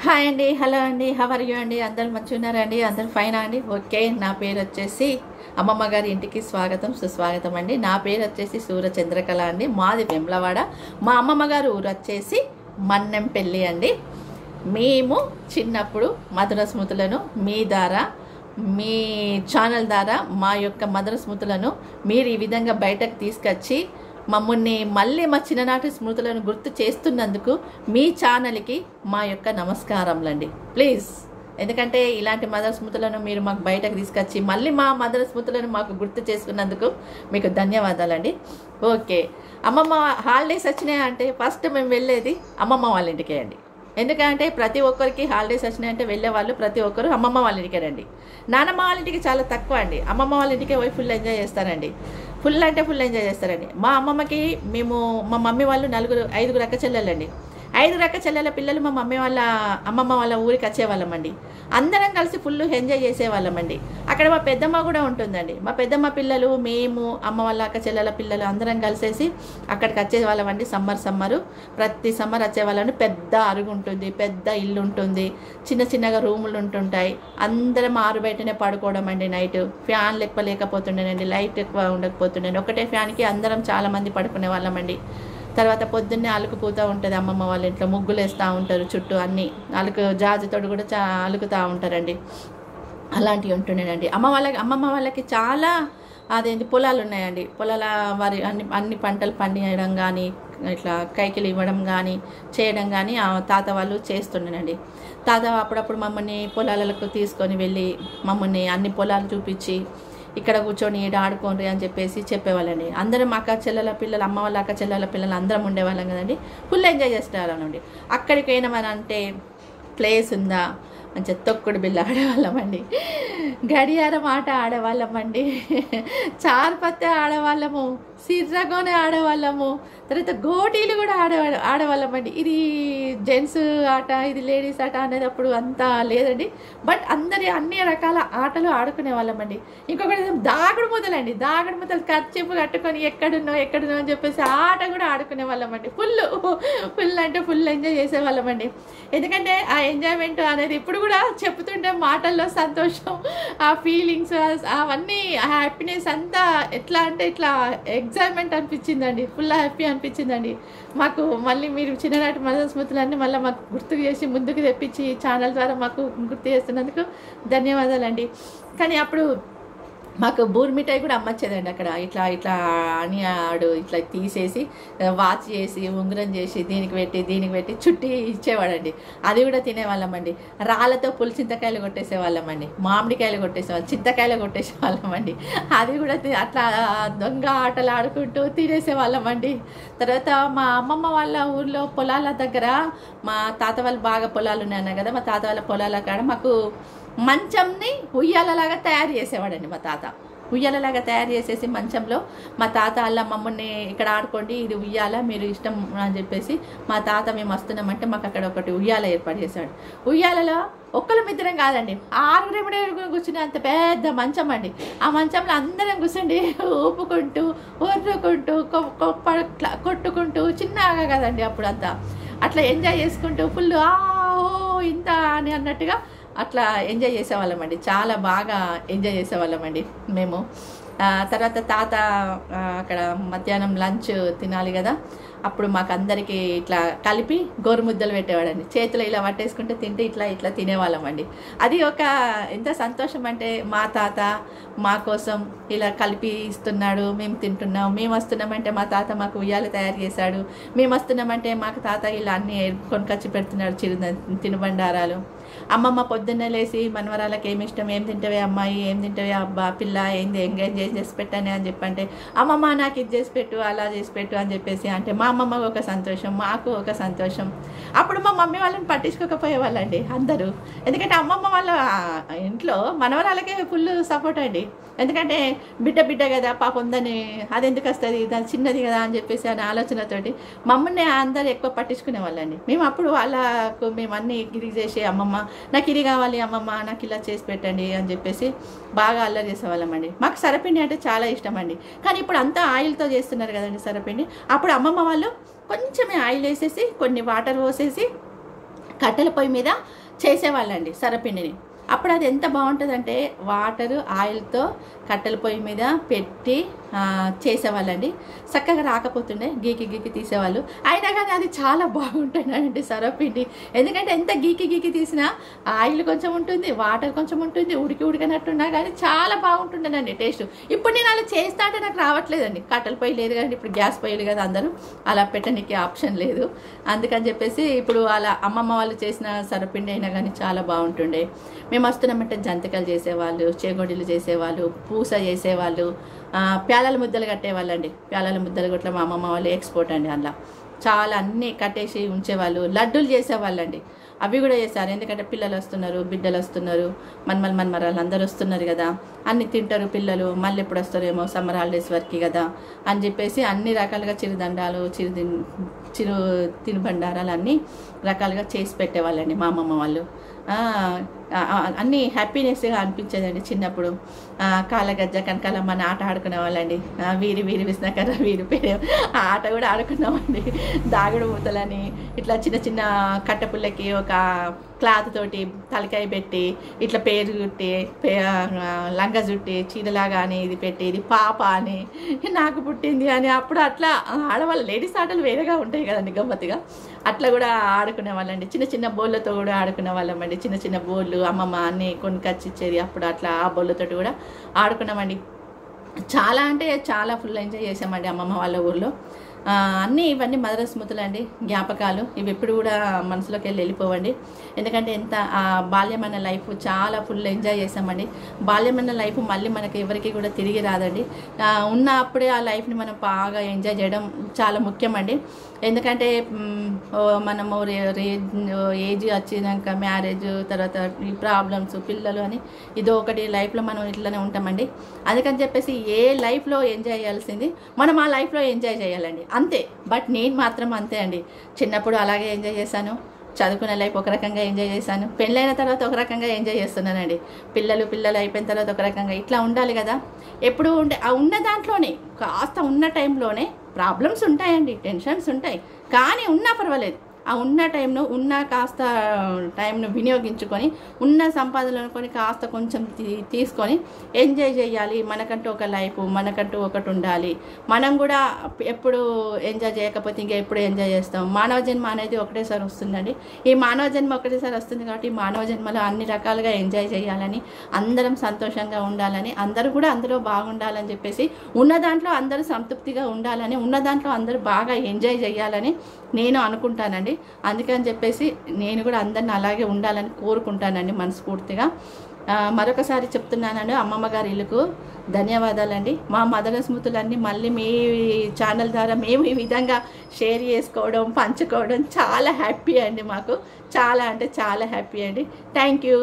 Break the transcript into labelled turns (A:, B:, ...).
A: Hi అండి, hello అండి, how are you అండి? అందరు మంచిగా ఉన్నారండి? అందరు ఫైనా అండి? ఓకే, నా పేరు వచ్చేసి అమ్మమ్మ గారి ఇంటికి స్వాగతం సుస్వాగతం అండి. నా పేరు వచ్చేసి సూర్య చంద్రకళ అండి. మాది వెమ్లవాడ. మా అమ్మమ్మ గారు ఊరు వచ్చేసి మన్నెంపల్లి అండి. మేము చిన్నప్పుడు మధుర స్మృతులను మీ ద్వారా, మీ ఛానల్ ద్వారా మా యొక్క మధుర స్మృతులను మీరు ఈ విధంగా బయటకు తీసుకొచ్చి మమ్మల్ని మళ్ళీ మా చిన్ననాటి స్మృతులను గుర్తు చేస్తున్నందుకు మీ ఛానల్కి మా యొక్క నమస్కారములండి. ప్లీజ్, ఎందుకంటే ఇలాంటి మదర్ స్మృతులను మీరు మాకు బయటకు తీసుకొచ్చి మళ్ళీ మా మదర్ స్మృతులను మాకు గుర్తు చేసుకున్నందుకు మీకు ధన్యవాదాలండి. ఓకే, అమ్మమ్మ హాలిడేస్ వచ్చినాయి అంటే ఫస్ట్ మేము వెళ్ళేది అమ్మమ్మ వాళ్ళ ఇంటికే అండి. ఎందుకంటే ప్రతి ఒక్కరికి హాలిడేస్ వచ్చినాయంటే వెళ్ళే వాళ్ళు ప్రతి ఒక్కరు అమ్మమ్మ వాళ్ళ ఇంటికే రండి. నానమ్మ వాళ్ళ ఇంటికి చాలా తక్కువ అండి. అమ్మమ్మ వాళ్ళ ఇంటికే పోయి ఫుల్ ఎంజాయ్ చేస్తారండి. ఫుల్ అంటే ఫుల్ ఎంజాయ్ చేస్తారండి. మా అమ్మమ్మకి మా మమ్మీ వాళ్ళు 5 అక్క చెల్లెలండి. 5 అక్క చెల్లెల పిల్లలు మా అమ్మమ్మ వాళ్ళ ఊరికి వచ్చేవాళ్ళమండి. అందరం కలిసి ఫుల్ ఎంజాయ్ చేసేవాళ్ళమండి. అక్కడ మా పెద్దమ్మ కూడా ఉంటుందండి. మా పెద్దమ్మ పిల్లలు, మేము, అమ్మ వాళ్ళ అక్క చెల్లెల పిల్లలు అందరం కలిసేసి అక్కడికి వచ్చేవాళ్ళమండి. సమ్మరు ప్రతి సమ్మర్ వచ్చేవాళ్ళని. పెద్ద అరుగు ఉంటుంది, పెద్ద ఇల్లు ఉంటుంది, చిన్న చిన్నగా రూములు ఉంటుంటాయి. అందరం ఆరు బయటనే పడుకోవడం అండి. నైట్ ఫ్యాన్లు ఎక్కువ లేకపోతుండేనండి, లైట్ ఎక్కువ ఉండకపోతుండే. ఒకటే ఫ్యాన్కి అందరం చాలామంది పడుకునే వాళ్ళమండి. తర్వాత పొద్దున్నే అలుకుపోతూ ఉంటుంది అమ్మమ్మ వాళ్ళ ఇంట్లో. ముగ్గులు వేస్తూ ఉంటారు, చుట్టూ అన్నీ జాజుతోడు కూడా అలుకుతూ ఉంటారండి. అలాంటివి ఉంటుండేనండి. అమ్మమ్మ వాళ్ళకి చాలా పొలాలు ఉన్నాయండి. పొలాల వారి అన్ని పంటలు పండించడం కానీ, ఇట్లా కైకిలు ఇవ్వడం కానీ, చేయడం కానీ ఆ తాత వాళ్ళు చేస్తుండేనండి. తాత అప్పుడప్పుడు మమ్మల్ని పొలాలకు తీసుకొని వెళ్ళి మమ్మల్ని అన్ని పొలాలు చూపించి ఇక్కడ కూర్చొని ఈడ ఆడుకోండి అని చెప్పేసి చెప్పేవాళ్ళండి. అందరం అక్క చెల్లెల పిల్లలు, అమ్మ వాళ్ళ అక్క చెల్లెల పిల్లలు అందరం ఉండేవాళ్ళం కదండి. ఫుల్ ఎంజాయ్ చేసేవాళ్ళండి. అక్కడికి పోయినామని అంటే ప్లేస్ ఉందా మంచిగా తొక్కుడు బిల్ల ఆడేవాళ్ళమండి, గడియారం ఆట ఆడేవాళ్ళమండి, చార్పత్తి ఆడేవాళ్ళము, సిర్రగోనే ఆడేవాళ్ళము, తర్వాత గోటీలు కూడా ఆడేవాళ్ళమండి. ఇది జెంట్స్ ఆట, ఇది లేడీస్ ఆట అనేది అప్పుడు అంతా లేదండి. బట్ అన్ని రకాల ఆటలు ఆడుకునే వాళ్ళమండి. ఇంకొకటి దాగుడు ముద్దలండి. దాగుడు ముద్దలు ఖర్చు కట్టుకొని ఎక్కడున్నో అని చెప్పేసి ఆట కూడా ఆడుకునే వాళ్ళమండి. ఫుల్ అంటే ఫుల్ ఎంజాయ్ చేసేవాళ్ళమండి. ఎందుకంటే ఆ ఎంజాయ్మెంట్ అనేది ఇప్పుడు కూడా చెప్తుంటే మాటల్లో సంతోషం, ఆ ఫీలింగ్స్, అవన్నీ హ్యాపీనెస్ అంతా ఎట్లా అంటే ఇట్లా ఎగ్జైట్మెంట్ అనిపించిందండి. ఫుల్ హ్యాపీ అనిపించిందండి మాకు. మళ్ళీ మీరు చిన్ననాటి మధుర స్మృతులన్నీ మళ్ళీ మాకు గుర్తు చేసి ముందుకు తెప్పించి ఛానల్ ద్వారా మాకు గుర్తు చేస్తున్నందుకు ధన్యవాదాలండి. కానీ అప్పుడు మాకు బూర్ మిఠాయి కూడా అమ్మచ్చేదండి అక్కడ. ఇట్లా అని ఆడు ఇట్లా తీసేసి వాచ్ చేసి ఉంగరం చేసి దీనికి పెట్టి చుట్టి ఇచ్చేవాడండి. అది కూడా తినేవాళ్ళమండి. రాళ్ళతో చింతకాయలు కొట్టేసేవాళ్ళమండి, మామిడికాయలు కొట్టేసేవాళ్ళం, చింతకాయలు కొట్టేసేవాళ్ళమండి. అది కూడా అట్లా దొంగ ఆటలు ఆడుకుంటూ తినేసేవాళ్ళమండి. తర్వాత మా అమ్మమ్మ వాళ్ళ ఊర్లో పొలాల దగ్గర మా తాత వాళ్ళు బాగా పొలాలు ఉన్నాయన్నా కదా, మా తాత వాళ్ళ పొలాల కాడ మాకు మంచంని ఉయ్యాలలాగా తయారు చేసేవాడండి మా తాత. ఉయ్యాలలాగా తయారు చేసేసి మంచంలో మా తాత అలా మమ్మల్ని ఇక్కడ ఆడుకోండి, ఇది ఉయ్యాల, మీరు ఇష్టం అని చెప్పేసి మా తాత మేము వస్తున్నామంటే మాకు అక్కడ ఒకటి ఉయ్యాల ఏర్పాటు చేశాడు. ఉయ్యాలలో మిద్దరం కాదండి, 6 కూర్చుని అంత పెద్ద మంచం అండి. ఆ మంచంలో అందరం కూర్చోండి ఊపుకుంటూ, ఒర్రుకుంటూ, కొట్టుకుంటూ, చిన్నగా కదండి అప్పుడు అంతా, అట్లా ఎంజాయ్ చేసుకుంటూ ఫుల్ ఇంత అని అన్నట్టుగా అట్లా ఎంజాయ్ చేసేవాళ్ళమండి. చాలా బాగా ఎంజాయ్ చేసేవాళ్ళమండి మేము. తర్వాత తాత అక్కడ మధ్యాహ్నం లంచ్ తినాలి కదా, అప్పుడు మాకు అందరికీ ఇట్లా కలిపి గోరుముద్దలు పెట్టేవాడండి. చేతిలో ఇలా పట్టేసుకుంటే తింటే ఇట్లా తినేవాళ్ళమండి. అది ఎంత సంతోషం అంటే మా తాత మా కోసం ఇలా కలిపి ఇస్తున్నాడు, మేము తింటున్నాం. మేము వస్తున్నామంటే మా తాత మాకు ఉయ్యాలు తయారు చేశాడు. మేము వస్తున్నామంటే మాకు తాత ఇలా అన్నీ కొనుకొచ్చి పెడుతున్నాడు, తినుబండారాలు. అమ్మమ్మ పొద్దున్నే లేసి మనవరాలకు ఏమి ఇష్టం, ఏం తింటావే అమ్మాయి, ఏం తింటావే అబ్బా పిల్ల, ఏంది ఎంగేజ్ చేసి పెట్టానే అని చెప్పంటే, అమ్మమ్మ నాకు ఇది చేసి పెట్టు, అలా చేసి పెట్టు అని చెప్పేసి అంటే మా అమ్మమ్మకు ఒక సంతోషం, మాకు ఒక సంతోషం. అప్పుడు మా మమ్మీ వాళ్ళని పట్టించుకోకపోయేవాళ్ళండి అందరూ. ఎందుకంటే అమ్మమ్మ వాళ్ళ ఇంట్లో మనవరాలకే ఫుల్ సపోర్ట్ అండి. ఎందుకంటే బిడ్డ కదా పాపం, దాన్ని అది ఎందుకు వస్తుంది, దాని చిన్నది కదా అని చెప్పేసి అనే ఆలోచనతోటి మమ్మల్ని అందరు ఎక్కువ పట్టించుకునే వాళ్ళండి. మేము అప్పుడు వాళ్ళకు మేము అన్నీ గిరిగి చేసి, అమ్మమ్మ నాకు ఇది కావాలి, అమ్మమ్మ నాకు ఇలా చేసి పెట్టండి అని చెప్పేసి బాగా అల్లరి చేసేవాళ్ళమండి. మాకు సరపిండి అంటే చాలా ఇష్టం అండి. కానీ ఇప్పుడు అంతా ఆయిల్తో చేస్తున్నారు కదండి సరపిండి. అప్పుడు అమ్మమ్మ వాళ్ళు కొంచెమే ఆయిల్ వేసేసి, కొన్ని వాటర్ పోసేసి కట్టెల పొయ్యి మీద చేసేవాళ్ళండి సర్వపిండిని. అప్పుడు అది ఎంత బాగుంటుందంటే వాటరు ఆయిల్తో కట్టెల పొయ్యి మీద పెట్టి చేసేవాళ్ళండి. చక్కగా రాకపోతుండే గీకి తీసేవాళ్ళు. అయినా కానీ అది చాలా బాగుంటుందండి సర్వపిండి. ఎందుకంటే ఎంత గీకి తీసినా ఆయిల్ కొంచెం ఉంటుంది, వాటర్ కొంచెం ఉంటుంది, ఉడికినట్టున్నా కానీ చాలా బాగుంటుండేనండి టేస్ట్. ఇప్పుడు నేను అలా చేస్తా అంటే నాకు రావట్లేదండి. కట్టెల పొయ్యి లేదు కానీ ఇప్పుడు గ్యాస్ పొయ్యిలు కదా అందరూ, అలా పెట్టడానికి ఆప్షన్ లేదు. అందుకని చెప్పేసి ఇప్పుడు అలా అమ్మమ్మ వాళ్ళు చేసిన సర్వపిండి అయినా కానీ చాలా బాగుంటుండే. మేము వస్తున్నామంటే జంతికలు చేసేవాళ్ళు, చేగోడీలు చేసేవాళ్ళు, పూస చేసేవాళ్ళు, ప్యాలల ముద్దలు కట్టేవాళ్ళండి. ప్యాలల ముద్దలు కొట్ల మా అమ్మమ్మ వాళ్ళు ఎక్స్పోర్ట్ అండి. అలా చాలా అన్నీ కట్టేసి ఉంచేవాళ్ళు. లడ్డూలు చేసేవాళ్ళండి. అవి కూడా చేశారు. ఎందుకంటే పిల్లలు వస్తున్నారు, బిడ్డలు వస్తున్నారు, మన్మరాలు అందరూ వస్తున్నారు కదా, అన్ని తింటారు పిల్లలు, మళ్ళీ ఎప్పుడు వస్తారేమో సమ్మర్ హాలిడేస్ వరకు కదా అని చెప్పేసి అన్ని రకాలుగా చిరుదండాలు, చిరు తినుబండారాలు అన్నీ రకాలుగా చేసి పెట్టేవాళ్ళండి మా అమ్మమ్మ వాళ్ళు. అన్నీ హ్యాపీనెస్గా అనిపించేదండి చిన్నప్పుడు. కాలగజ్జ కనకాలమ్మ ఆట ఆడుకునే వాళ్ళండి. వీరి విసినకర్ర వీరి పేరు ఆ ఆట కూడా ఆడుకున్నామండి. దాగుడు మూతలని ఇట్లా చిన్న కట్టెపుల్లకి ఒక క్లాత్ తోటి తలకాయ పెట్టి ఇట్లా పేరు చుట్టి లంగ చుట్టి చీరలాగా అని ఇది పెట్టి ఇది పాప అని నాకు పుట్టింది అని అప్పుడు అట్లా ఆడవాళ్ళు లేడీస్ ఆటలు వేరేగా ఉంటాయి కదండి గమ్మత్తుగా. అట్లా కూడా ఆడుకునే వాళ్ళండి. చిన్న బోళ్ళతో కూడా ఆడుకునే వాళ్ళమండి. చిన్న బోళ్ళు అమ్మమ్మ అన్నీ కొనుకొచ్చిచ్చేది. అప్పుడు అట్లా ఆ బోళ్ళతోటి కూడా ఆడుకున్నామండి. చాలా అంటే చాలా ఫుల్ ఎంజాయ్ చేసామండి అమ్మమ్మ వాళ్ళ ఊర్లో. అన్నీ ఇవన్నీ మధుర స్మృతులు అండి, జ్ఞాపకాలు. ఇవి ఎప్పుడు కూడా మనసులోకి వెళ్ళిపోవండి. ఎందుకంటే ఎంత బాల్యం అన్న లైఫ్ చాలా ఫుల్ ఎంజాయ్ చేసామండి. బాల్యం అన్న లైఫ్ మళ్ళీ మనకి ఎవరికి కూడా తిరిగి రాదండి. ఉన్నప్పుడే ఆ లైఫ్ని మనం బాగా ఎంజాయ్ చేయడం చాలా ముఖ్యమండి. ఎందుకంటే మనము ఏజ్ వచ్చినాక మ్యారేజ్ తర్వాత ఈ ప్రాబ్లమ్స్ పిల్లలు అని ఇదో ఒకటి లైఫ్లో మనం ఇట్లనే ఉంటామండి. అందుకని చెప్పేసి ఏ లైఫ్లో ఎంజాయ్ చేయాల్సింది మనం ఆ లైఫ్లో ఎంజాయ్ చేయాలండి, అంతే. బట్ నేను మాత్రం అంతే అండి. చిన్నప్పుడు అలాగే ఎంజాయ్ చేశాను, చదువుకునే లైఫ్ ఒక రకంగా ఎంజాయ్ చేశాను, పెళ్ళైన తర్వాత ఒక రకంగా ఎంజాయ్ చేస్తున్నానండి, పిల్లలు అయిపోయిన తర్వాత ఒక రకంగా. ఇట్లా ఉండాలి కదా ఎప్పుడు ఉన్న దాంట్లోనే కాస్త ఉన్న టైంలోనే. ప్రాబ్లమ్స్ ఉంటాయండి, టెన్షన్స్ ఉంటాయి, కానీ ఉన్నా పర్వాలేదు. ఆ ఉన్న టైంను కాస్త టైంను వినియోగించుకొని ఉన్న సంపాదనలు కాస్త కొంచెం తీసుకొని ఎంజాయ్ చేయాలి. మనకంటూ ఒక లైఫ్, మనకంటూ ఒకటి ఉండాలి. మనం కూడా ఎప్పుడు ఎంజాయ్ చేయకపోతే ఇంకా ఎప్పుడు ఎంజాయ్ చేస్తాం? మానవ జన్మ అనేది ఒకటేసారి వస్తుందండి. ఈ మానవ జన్మ ఒకటేసారి వస్తుంది కాబట్టి ఈ మానవ జన్మలో అన్ని రకాలుగా ఎంజాయ్ చేయాలని, అందరం సంతోషంగా ఉండాలని, అందరూ కూడా అందులో బాగుండాలని చెప్పేసి, ఉన్న దాంట్లో అందరూ సంతృప్తిగా ఉండాలని, ఉన్న దాంట్లో అందరూ బాగా ఎంజాయ్ చేయాలని నేను అనుకుంటానండి. అందుకని చెప్పేసి నేను కూడా అందరిని అలాగే ఉండాలని కోరుకుంటానండి మనస్ఫూర్తిగా. మరొకసారి చెప్తున్నానండి, అమ్మమ్మ గారి ఇల్లుకు ధన్యవాదాలండి. మా మదన స్మృతులన్నీ మళ్ళీ మీ ఛానల్ ద్వారా మేము ఈ విధంగా షేర్ చేసుకోవడం, పంచుకోవడం చాలా హ్యాపీ అండి. మాకు చాలా అంటే చాలా హ్యాపీ అండి. Thank you.